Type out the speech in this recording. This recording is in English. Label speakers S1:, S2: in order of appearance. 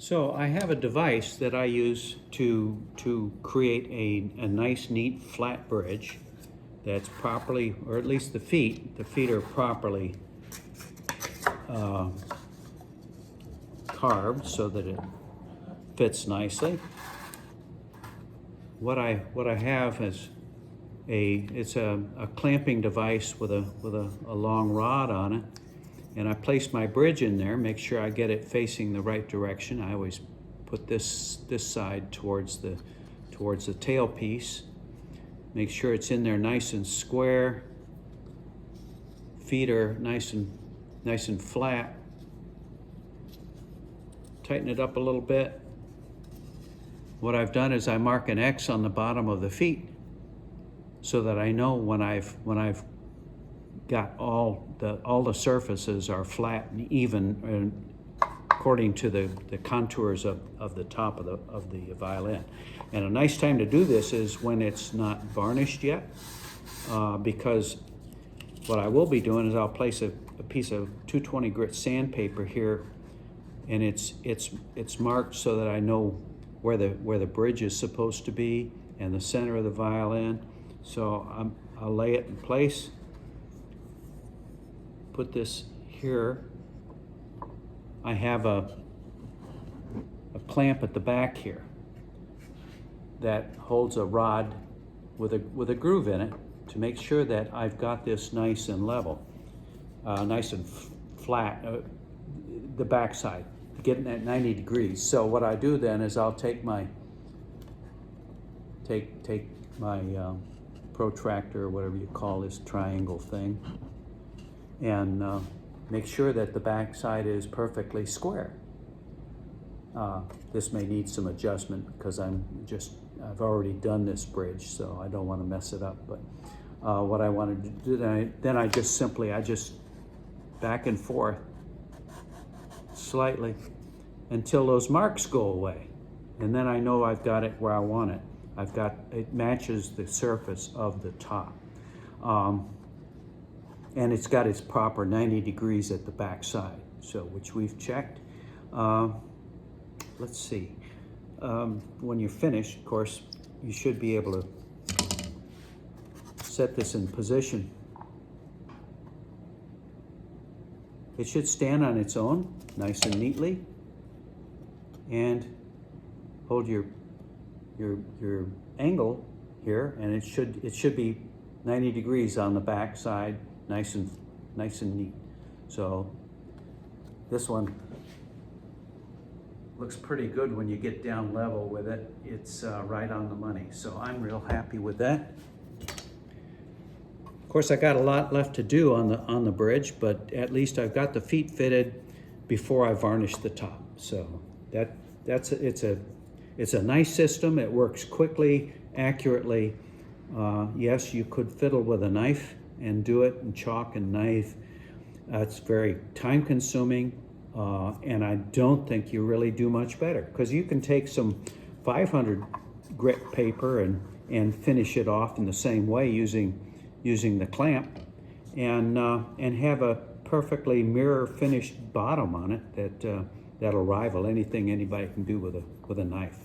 S1: So I have a device that I use to create a nice, neat, flat bridge that's properly, or at least the feet are properly carved so that it fits nicely. What I have is it's a clamping device with a long rod on it, and I place my bridge in there, make sure I get it facing the right direction. I always put this side towards the tailpiece. Make sure it's in there nice and square. Feet are nice and flat. Tighten it up a little bit. What I've done is I mark an X on the bottom of the feet so that I know when I've got all the surfaces are flat and even according to the contours of the top of the violin. And a nice time to do this is when it's not varnished yet, because what I will be doing is I'll place a piece of 220 grit sandpaper here, and it's marked so that I know where the bridge is supposed to be and the center of the violin. So I'll lay it in place. Put this here. I have a clamp at the back here that holds a rod with a groove in it to make sure that I've got this nice and level, nice and flat, the back side, getting at 90 degrees. So what I do then is I'll take my protractor, or whatever you call this triangle thing, and make sure that the back side is perfectly square. This may need some adjustment because I've already done this bridge, so I don't want to mess it up. But what I wanted to do, then I just back and forth slightly until those marks go away. And then I know I've got it where I want it. It matches the surface of the top. And it's got its proper 90 degrees at the back side, so which we've checked. Let's see. When you're finished, of course, you should be able to set this in position. It should stand on its own, nice and neatly, and hold your angle here, and it should be 90 degrees on the back side, nice and neat. So this one looks pretty good when you get down level with it. It's right on the money. So I'm real happy with that. Of course, I got a lot left to do on the bridge, but at least I've got the feet fitted before I varnish the top. So it's a nice system. It works quickly, accurately. Yes, you could fiddle with a knife and do it, and chalk and knife. It's very time consuming, and I don't think you really do much better, because you can take some 500 grit paper and finish it off in the same way using the clamp, and have a perfectly mirror finished bottom on it that'll rival anything anybody can do with a knife.